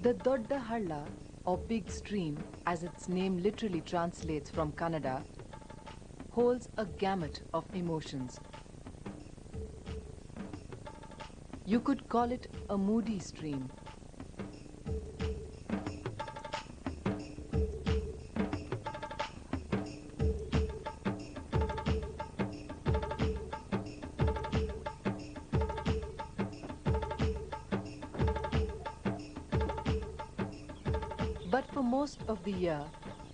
The Dodda Halla, or big stream, as its name literally translates from Kannada, holds a gamut of emotions. You could call it a moody stream. But for most of the year,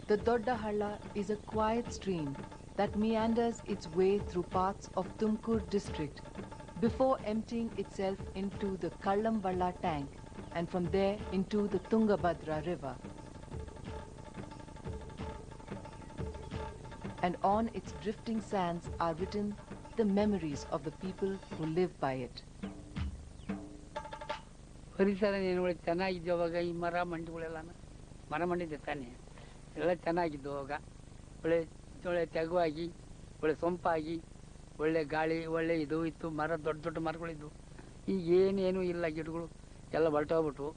the Dodda Halla is a quiet stream that meanders its way through parts of Tumkur district before emptying itself into the Kallamballa tank and from there into the Tungabhadra river. And on its drifting sands are written the memories of the people who live by it. ಪರಿಸರ ಏನು ಚೆನ್ನಾಗಿದ್ದವಾಗ ಈ ಮರ ಮಂಡಿಗಳೆಲ್ಲ ಮರ ಮಂಡಿದೆ ತಾನೆ ಎಲ್ಲ ಚೆನ್ನಾಗಿದ್ದವಾಗ ಒಳ್ಳೆ ತೆಗುವಾಗಿ ಒಳ್ಳೆ ಸೊಂಪಾಗಿ ಒಳ್ಳೆ ಗಾಳಿ ಒಳ್ಳೆ ಇದು ಇತ್ತು ಮರ ದೊಡ್ಡ ದೊಡ್ಡ ಮರಗಳಿದ್ದು ಈಗ ಏನೇನು ಇಲ್ಲ ಗಿಡಗಳು ಎಲ್ಲ ಹೊರಟೋಗ್ಬಿಟ್ಟು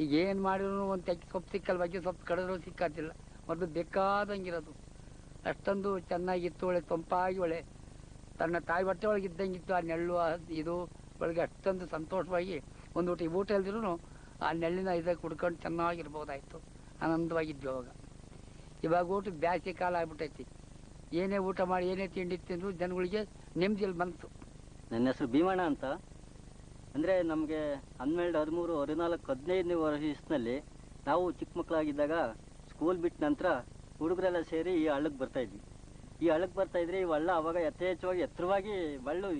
ಈಗ ಏನು ಮಾಡಿದ್ರು ಒಂದು ತೆಕ್ಕಿ ಸೊಪ್ಪು ಸಿಕ್ಕಲ್ಲ ಬಗ್ಗೆ ಸೊಪ್ಪು ಕಡಿದ್ರೂ ಸಿಕ್ಕಾತಿಲ್ಲ ಮೊದಲು ಬೇಕಾದಂಗಿರೋದು ಅಷ್ಟೊಂದು ಚೆನ್ನಾಗಿತ್ತು ಒಳ್ಳೆ ಸೊಂಪಾಗಿ ಒಳ್ಳೆ ತನ್ನ ತಾಯಿ ಹೊಟ್ಟೆ ಒಳಗೆ ಇದ್ದಂಗಿತ್ತು ಆ ನೆಳ್ಳು ಇದು ಒಳಗೆ ಅಷ್ಟೊಂದು ಸಂತೋಷವಾಗಿ ಒಂದು ಊಟ ಇಲ್ದಿರೂ ಆ ನೆಳ್ಳಿನ ಇದಕ್ಕೆ ಕುಡ್ಕೊಂಡು ಚೆನ್ನಾಗಿರ್ಬೋದಾಯಿತು ಆನಂದವಾಗಿದ್ವಿ ಅವಾಗ ಇವಾಗ ಊಟ ಬ್ಯಾಸಿಗೆ ಕಾಲ ಆಗ್ಬಿಟ್ಟೈತಿ ಏನೇ ಊಟ ಮಾಡಿ ಏನೇ ತಿಂಡಿ ತಿಂದ್ರು ಜನಗಳಿಗೆ ನೆಮ್ಮದಿಯಲ್ಲಿ ಬಂತು. ನನ್ನ ಹೆಸರು ಭೀಮಣ್ಣ ಅಂತ. ಅಂದರೆ ನಮಗೆ 12, 13, 14, 15ನೇ ವಯಸ್ಸಿನಲ್ಲಿ ನಾವು ಚಿಕ್ಕ ಮಕ್ಕಳಾಗಿದ್ದಾಗ ಸ್ಕೂಲ್ ಬಿಟ್ಟ ನಂತರ ಹುಡುಗರೆಲ್ಲ ಸೇರಿ ಈ ಹಳ್ಳಕ್ಕೆ ಬರ್ತಾಯಿದ್ವಿ. ಈ ಹಳ್ಳಕ್ಕೆ ಬರ್ತಾಯಿದ್ರೆ ಈ ಹಳ್ಳ ಅವಾಗ ಯಥೇಚ್ಛವಾಗಿ ಎತ್ತರವಾಗಿ ಹಳ್ಳು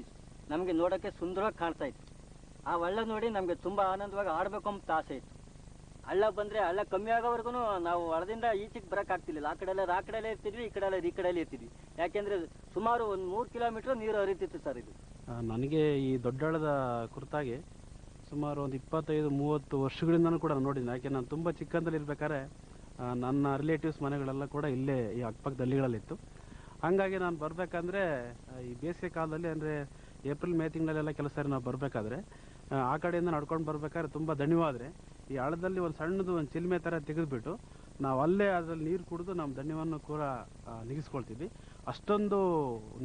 ನಮಗೆ ನೋಡೋಕ್ಕೆ ಸುಂದರವಾಗಿ ಕಾಣ್ತಾ ಇತ್ತು. ಆ ಹಳ್ಳ ನೋಡಿ ನಮಗೆ ತುಂಬ ಆನಂದವಾಗಿ ಆಡಬೇಕು ಅಂತ ಆಸೆ ಇತ್ತು. ಹಳ್ಳ ಬಂದರೆ ಹಳ್ಳ ಕಮ್ಮಿ ಆಗೋವರೆಗೂ ನಾವು ಹಳ್ಳದಿಂದ ಈಚೆಗೆ ಬರೋಕ್ಕಾಗ್ತಿರ್ಲಿಲ್ಲ. ಆ ಕಡೆಯಲ್ಲೇ ಇರ್ತಿದ್ವಿ, ಈ ಕಡೆಯಲ್ಲಿ ಇರ್ತಿದ್ವಿ. ಯಾಕೆಂದರೆ ಸುಮಾರು ಒಂದು 3 ಕಿಲೋಮೀಟ್ರ್ ನೀರು ಹರಿತಿತ್ತು ಸರ್. ಇದು ನನಗೆ ಈ ದೊಡ್ಡ ಹಳ್ಳದ ಕುರಿತಾಗಿ ಸುಮಾರು ಒಂದು 25-30 ವರ್ಷಗಳಿಂದನೂ ಕೂಡ ನಾನು ನೋಡಿದ್ದೀನಿ. ಯಾಕೆ ನಾನು ತುಂಬ ಚಿಕ್ಕಂದಲ್ಲಿ ಇರ್ಬೇಕಾದ್ರೆ ನನ್ನ ರಿಲೇಟಿವ್ಸ್ ಮನೆಗಳೆಲ್ಲ ಕೂಡ ಇಲ್ಲೇ ಈ ಅಕ್ಕಪಕ್ಕದ ಹಳ್ಳಿಗಳಲ್ಲಿತ್ತು. ಹಾಗಾಗಿ ನಾನು ಬರಬೇಕಂದ್ರೆ ಈ ಬೇಸಿಗೆ ಕಾಲದಲ್ಲಿ ಅಂದರೆ ಏಪ್ರಿಲ್ ಮೇ ತಿಂಗಳಲ್ಲೆಲ್ಲ ಕೆಲಸ ನಾವು ಬರಬೇಕಾದ್ರೆ ಆ ಕಡೆಯಿಂದ ನಡ್ಕೊಂಡು ಬರ್ಬೇಕಾದ್ರೆ ತುಂಬ ದಣಿವಾದರೆ ಈ ಹಳ್ಳದಲ್ಲಿ ಒಂದು ಸಣ್ಣದು ಒಂದು ಚಿಲ್ಮೆ ಥರ ತೆಗೆದುಬಿಟ್ಟು ನಾವು ಅಲ್ಲೇ ಅದರಲ್ಲಿ ನೀರು ಕುಡಿದು ನಮ್ಮ ದಣ್ಯವನ್ನು ಕೂಡ ನಿಗಿಸ್ಕೊಳ್ತಿದ್ವಿ. ಅಷ್ಟೊಂದು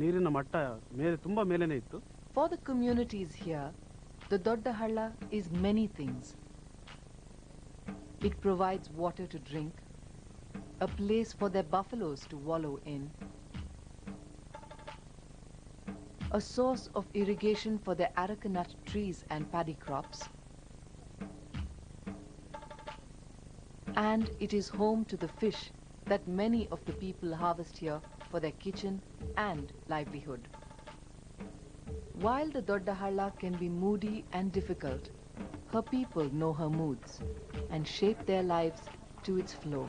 ನೀರಿನ ಮಟ್ಟ ಮೇಲೆ ತುಂಬ ಮೇಲೇನೆ ಇತ್ತು. For the communities here, the Dodda Halla is many things. It provides water to drink, a place for their buffaloes to wallow in, a source of irrigation for their areca nut trees and paddy crops, and it is home to the fish that many of the people harvest here for their kitchen and livelihood. While the Dodda Halla can be moody and difficult, her people know her moods and shape their lives to its flow.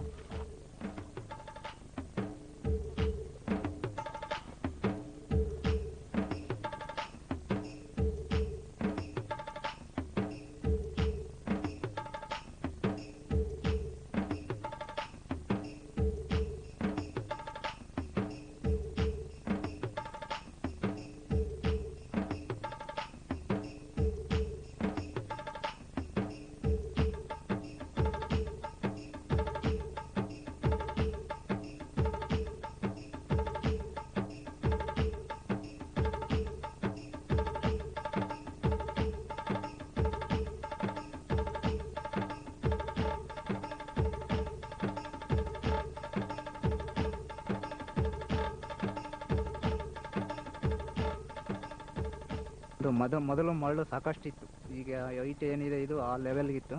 ಮೊದಲು ಮರಳು ಸಾಕಷ್ಟಿತ್ತು. ಈಗ height ಏನಿದೆ ಇದು ಆ ಲೆವೆಲ್ಗಿತ್ತು.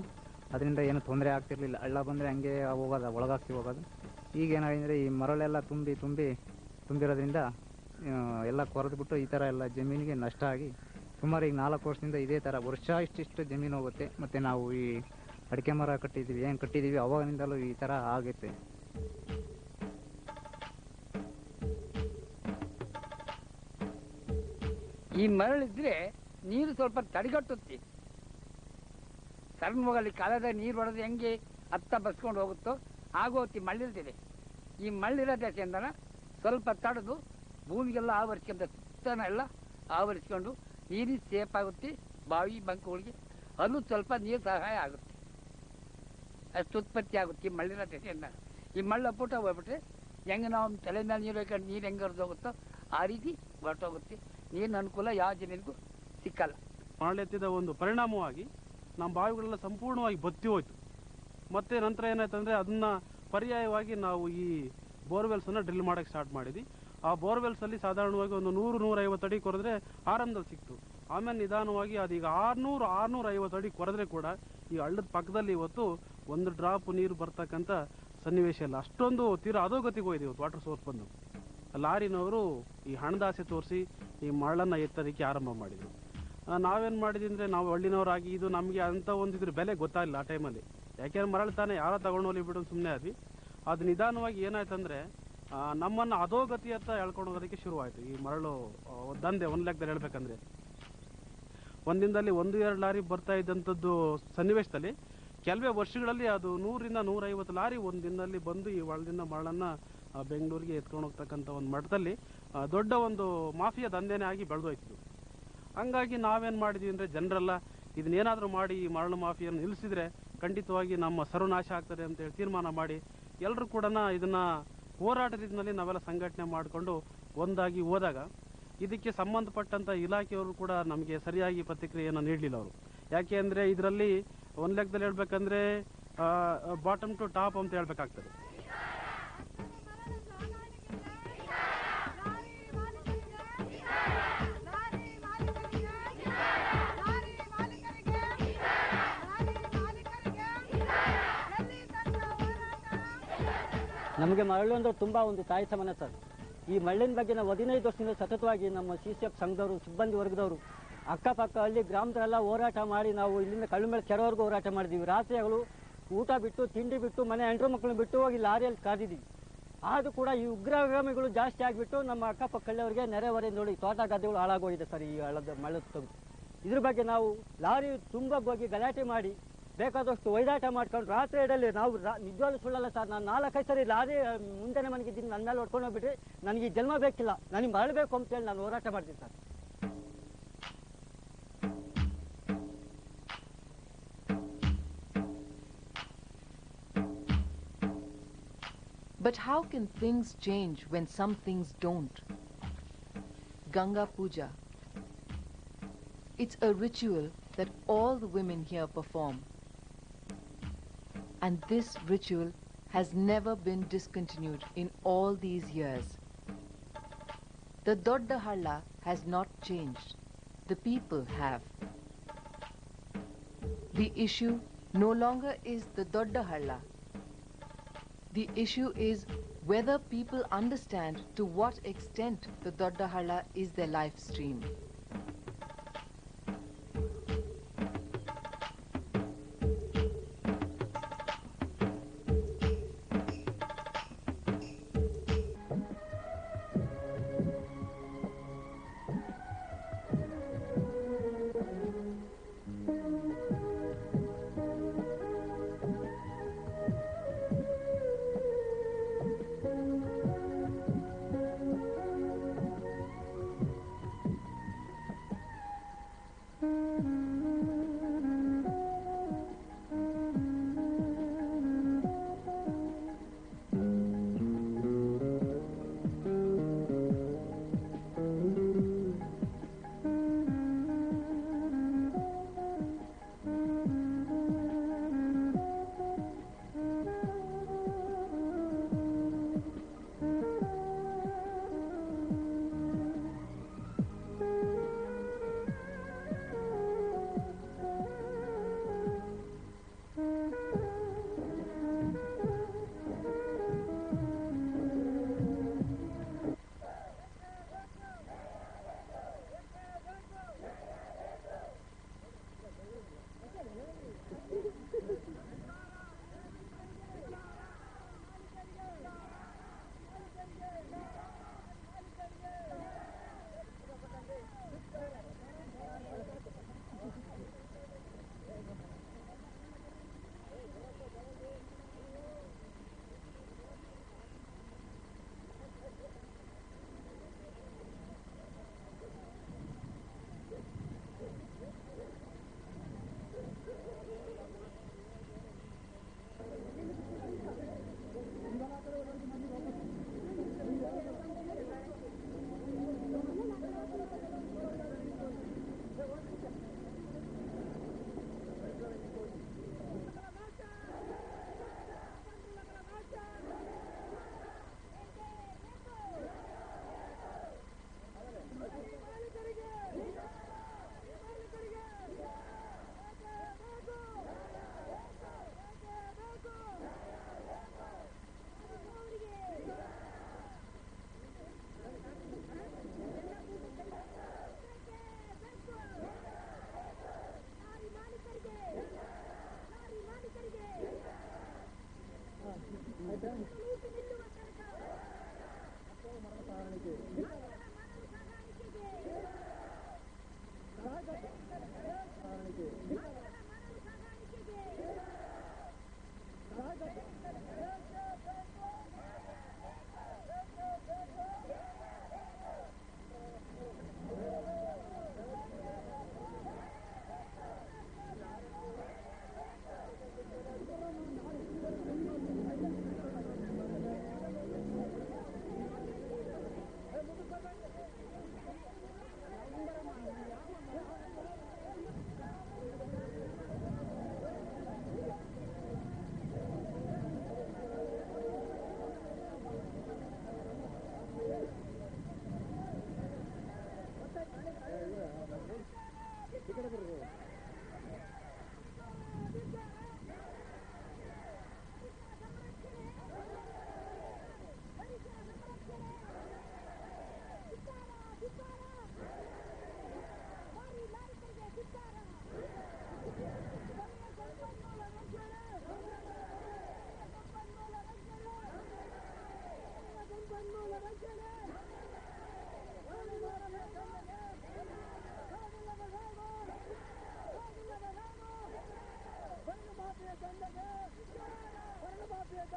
ಅದರಿಂದ ಏನು ತೊಂದರೆ ಆಗ್ತಿರ್ಲಿಲ್ಲ. ಹಳ್ಳ ಬಂದರೆ ಹಂಗೆ ಹೋಗೋದು, ಒಳಗಾಗ್ತಿ ಹೋಗೋದು. ಈಗ ಏನಾಗಿದೆ ಈ ಮರಳೆಲ್ಲ ತುಂಬಿರೋದ್ರಿಂದ ಎಲ್ಲ ಕೊರೆದ್ಬಿಟ್ಟು ಈ ಥರ ಎಲ್ಲ ಜಮೀನಿಗೆ ನಷ್ಟ ಆಗಿ ಸುಮಾರು ಈಗ 4 ವರ್ಷದಿಂದ ಇದೇ ಥರ ವರ್ಷ ಇಷ್ಟಿಷ್ಟು ಜಮೀನು ಹೋಗುತ್ತೆ. ಮತ್ತು ನಾವು ಈ ಅಡಿಕೆ ಮರ ಕಟ್ಟಿದ್ದೀವಿ ಅವಾಗಿನಿಂದಲೂ ಈ ಥರ ಆಗುತ್ತೆ. ಈ ಮರಳಿದ್ರೆ ನೀರು ಸ್ವಲ್ಪ ತಡೆಗಟ್ಟುತ್ತೆ. ಸಣ್ಣ ಹೋಗಲ್ಲಿ ಕಾಲದ ನೀರು ಹೊಡೆದು ಹೆಂಗೆ ಹತ್ತ ಬಸ್ಕೊಂಡು ಹೋಗುತ್ತೋ ಆಗೋತಿ ಮಳ್ಳಿರ್ತಿದೆ. ಈ ಮಳ್ಳಿರೋ ದೆಸೆಯಿಂದನ ಸ್ವಲ್ಪ ತಡೆದು ಭೂಮಿಗೆಲ್ಲ ಆವರಿಸ್ಕೊಂಡು ಸುತ್ತನ ಎಲ್ಲ ಆವರಿಸ್ಕೊಂಡು ನೀರಿನ ಸೇಫ್ ಆಗುತ್ತೆ. ಬಾವಿ ಬಂಕುಗಳಿಗೆ ಅಲ್ಲೂ ಸ್ವಲ್ಪ ನೀರು ಸಹಾಯ ಆಗುತ್ತೆ. ಅಷ್ಟು ಉತ್ಪತ್ತಿ ಆಗುತ್ತೆ ಈ ಮಳ್ಳಿನ ದೆಸೆಯಿಂದ. ಈ ಮಳ್ಳು ಅಪ್ಪುಟ ಹೋಗ್ಬಿಟ್ರೆ ಹೆಂಗೆ ನಾವು ತಲೆ ಮೇಲೆ ನೀರು ಹಾಕೊಂಡು ನೀರು ಹೆಂಗೆ ಹರಿದೋಗುತ್ತೋ ಆ ರೀತಿ ಹೊರಟೋಗುತ್ತೆ. ನೀರಿನ ಅನುಕೂಲ ಯಾವ ಜನರಿಗೂ ಸಿಕ್ಕಲ್ಲ. ಮರಳೆತ್ತಿದ ಒಂದು ಪರಿಣಾಮವಾಗಿ ನಮ್ಮ ಬಾವಿಗಳೆಲ್ಲ ಸಂಪೂರ್ಣವಾಗಿ ಬತ್ತಿ ಹೋಯ್ತು. ಮತ್ತೆ ನಂತರ ಏನಾಯ್ತಂದರೆ ಅದನ್ನು ಪರ್ಯಾಯವಾಗಿ ನಾವು ಈ ಬೋರ್ವೆಲ್ಸನ್ನು ಡ್ರಿಲ್ ಮಾಡೋಕ್ಕೆ ಸ್ಟಾರ್ಟ್ ಮಾಡಿದ್ವಿ. ಆ ಬೋರ್ವೆಲ್ಸಲ್ಲಿ ಸಾಧಾರಣವಾಗಿ ಒಂದು 100-150 ಅಡಿ ಕೊರೆದ್ರೆ ಆರಂಭದಲ್ಲಿ ಸಿಕ್ತು. ಆಮೇಲೆ ನಿಧಾನವಾಗಿ ಅದೀಗ 600-650 ಅಡಿ ಕೊರೆದ್ರೆ ಕೂಡ ಈ ಹಳ್ಳದ ಪಕ್ಕದಲ್ಲಿ ಇವತ್ತು ಒಂದು ಡ್ರಾಪ್ ನೀರು ಬರ್ತಕ್ಕಂಥ ಸನ್ನಿವೇಶ ಇಲ್ಲ. ಅಷ್ಟೊಂದು ತೀರಾ ಅಧೋಗತಿಗೆ ಹೋಗಿದೆ ಇವತ್ತು ವಾಟರ್ ಸೋರ್ಸ್ ಬಂದು. ಲಾರಿನವರು ಈ ಹಣದಾಸೆ ತೋರಿಸಿ ಈ ಮರಳನ್ನು ಎತ್ತೋದಕ್ಕೆ ಆರಂಭ ಮಾಡಿದರು. ನಾವೇನು ಮಾಡಿದ್ವಿ ಅಂದರೆ ನಾವು ಹಳ್ಳಿನವರಾಗಿ ಇದು ನಮಗೆ ಅಂಥ ಒಂದು ಇದ್ರ ಬೆಲೆ ಗೊತ್ತಾಗಲಿಲ್ಲ ಆ ಟೈಮಲ್ಲಿ. ಯಾಕೆಂದ್ರೆ ಮರಳು ತಾನೇ ಯಾರೋ ತಗೊಂಡೋಗ್ಲಿ ಬಿಡು ಸುಮ್ಮನೆ ಆದ್ವಿ. ಅದು ನಿಧಾನವಾಗಿ ಏನಾಯ್ತಂದರೆ ನಮ್ಮನ್ನು ಅಧೋಗತಿಯತ್ತ ಎಳ್ಕೊಂಡು ಹೋಗೋದಕ್ಕೆ ಶುರುವಾಯಿತು ಈ ಮರಳು ದಂಧೆ. ಒಂದು ಲೆಕ್ಕದಲ್ಲಿ ಹೇಳ್ಬೇಕಂದ್ರೆ ಒಂದಿನದಲ್ಲಿ 1-2 ಲಾರಿ ಬರ್ತಾ ಇದ್ದಂಥದ್ದು ಸನ್ನಿವೇಶದಲ್ಲಿ ಕೆಲವೇ ವರ್ಷಗಳಲ್ಲಿ ಅದು 100-150 ಲಾರಿ ಒಂದು ದಿನದಲ್ಲಿ ಬಂದು ಈ ಹೊಳದಿಂದ ಮರಳನ್ನು ಬೆಂಗಳೂರಿಗೆ ಎತ್ಕೊಂಡು ಹೋಗ್ತಕ್ಕಂಥ ಒಂದು ಮಟ್ಟದಲ್ಲಿ ದೊಡ್ಡ ಒಂದು ಮಾಫಿಯಾ ದಂಧೆನೇ ಆಗಿ ಬೆಳೆದೋಯ್ತು. ಹಂಗಾಗಿ ನಾವೇನು ಮಾಡಿದ್ವಿ ಅಂದರೆ ಜನರೆಲ್ಲ ಇದನ್ನೇನಾದರೂ ಮಾಡಿ ಈ ಮರಳು ಮಾಫಿಯನ್ನು ನಿಲ್ಲಿಸಿದ್ರೆ ಖಂಡಿತವಾಗಿ ನಮ್ಮ ಸರ್ವನಾಶ ಆಗ್ತದೆ ಅಂತೇಳಿ ತೀರ್ಮಾನ ಮಾಡಿ ಎಲ್ಲರೂ ಕೂಡ ಇದನ್ನು ಹೋರಾಟ ರೀತಿಯಲ್ಲಿ ನಾವೆಲ್ಲ ಸಂಘಟನೆ ಮಾಡಿಕೊಂಡು ಒಂದಾಗಿ ಹೋದಾಗ ಇದಕ್ಕೆ ಸಂಬಂಧಪಟ್ಟಂಥ ಇಲಾಖೆಯವರು ಕೂಡ ನಮಗೆ ಸರಿಯಾಗಿ ಪ್ರತಿಕ್ರಿಯೆಯನ್ನು ನೀಡಲಿಲ್ಲ ಅವರು. ಯಾಕೆ ಅಂದರೆ ಇದರಲ್ಲಿ ಒಂದು ಲೆಕ್ಕದಲ್ಲಿ ಹೇಳ್ಬೇಕಂದ್ರೆ ಬಾಟಮ್ ಟು ಟಾಪ್ ಅಂತ ಹೇಳ್ಬೇಕಾಗ್ತದೆ. ನಮಗೆ ಮರಳು ಅಂದ್ರೆ ತುಂಬ ಒಂದು ತಾಯಿ ಸಮಾನ ಸರ್. ಈ ಮರಳಿನ ಬಗ್ಗೆ ನಾವು 15 ವರ್ಷದಿಂದ ಸತತವಾಗಿ ನಮ್ಮ CCF ಸಂಘದವರು, ಸಿಬ್ಬಂದಿ ವರ್ಗದವರು, ಅಕ್ಕಪಕ್ಕ ಹಳ್ಳಿ ಗ್ರಾಮದಲ್ಲೆಲ್ಲ ಹೋರಾಟ ಮಾಡಿ ನಾವು ಇಲ್ಲಿಂದ ಕಳ್ಳುಮೇಲೆ ಕೆರೆವರೆಗೂ ಹೋರಾಟ ಮಾಡಿದ್ದೀವಿ. ರಾತ್ರಿಗಳು ಊಟ ಬಿಟ್ಟು ತಿಂಡಿ ಬಿಟ್ಟು ಮನೆ ಹೆಂಡ್ರು ಮಕ್ಕಳನ್ನ ಬಿಟ್ಟು ಹೋಗಿ ಲಾರಿಯಲ್ಲಿ ಕಾದಿದ್ದೀವಿ. ಆದರೂ ಕೂಡ ಈ ಉಗ್ರಗಾಮಿಗಳು ಜಾಸ್ತಿ ಆಗಿಬಿಟ್ಟು ನಮ್ಮ ಅಕ್ಕಪಕ್ಕ ಹಳ್ಳಿಯವರಿಗೆ ನೆರೆಹೊರೆ ನೋಡಿ ತೋಟ ಗದ್ದೆಗಳು ಹಾಳಾಗೋಗಿದೆ ಸರ್. ಈ ಮಳೆ ತಂದು ಇದ್ರ ಬಗ್ಗೆ ನಾವು ಲಾರಿ ತುಂಬ ಹೋಗಿ ಗಲಾಟೆ ಮಾಡಿ ಬೇಕಾದಷ್ಟು ಒಯ್ದಾಟ ಮಾಡ್ಕೊಂಡು ರಾತ್ರಿ ಇಡಲ್ಲಿ ನಾವು ನಿಜವಾಗ್ಲೂ ಸುಳ್ಳಲ್ಲ ಸರ್. ನಾನು 4-5 ಸರಿ ಲಾರಿ ಮುಂದೆನೇ ಮನೆಗಿದ್ದೀನಿ, ನನ್ನ ಮೇಲೆ ಹೊಡ್ಕೊಂಡು ಹೋಗ್ಬಿಟ್ರಿ ನನಗೆ ಈ ಜನ್ಮ ಬೇಕಿಲ್ಲ, ನನಗೆ ಮರಳಬೇಕು ಅಂತೇಳಿ ನಾನು ಹೋರಾಟ ಮಾಡ್ತೀನಿ sir. But how can things change when some things don't? Ganga Puja. It's a ritual that all the women here perform. And this ritual has never been discontinued in all these years. The Dodda Halla has not changed. The people have. The issue no longer is the Dodda Halla. The issue is whether people understand to what extent the Dodda Halla is their life stream.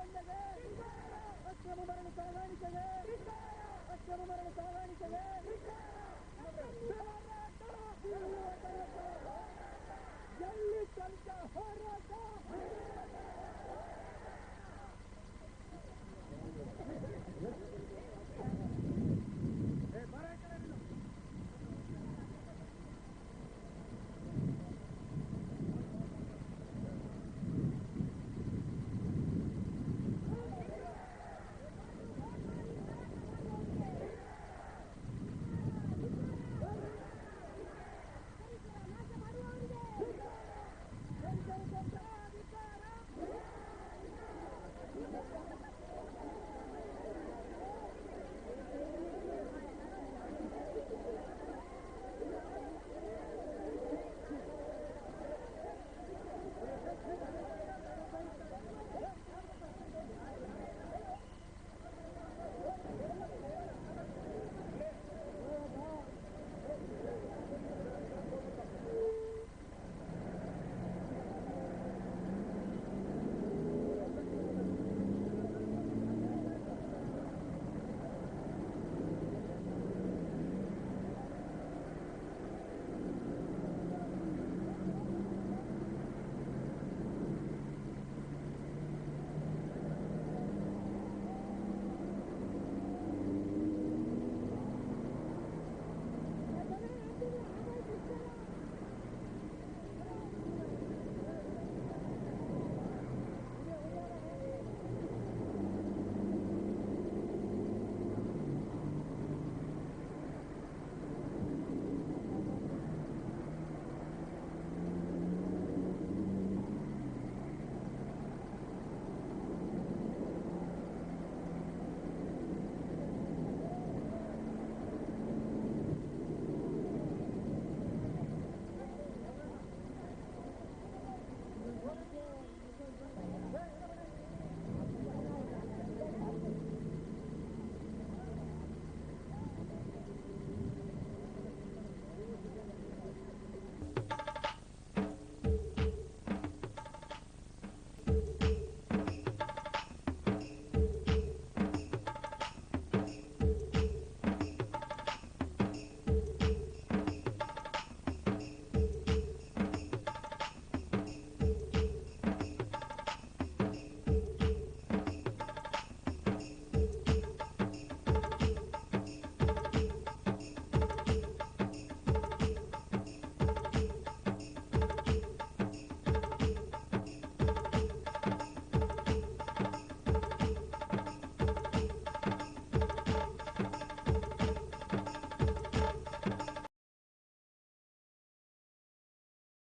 ದಂಧೆಗೆ, ಅಕ್ರಮ ಮರಳು ಸಾಗಾಣಿಕೆಗೆ, ಅಕ್ರಮ ಮರಳು ಸಾಗಾಣಿಕೆಗೆ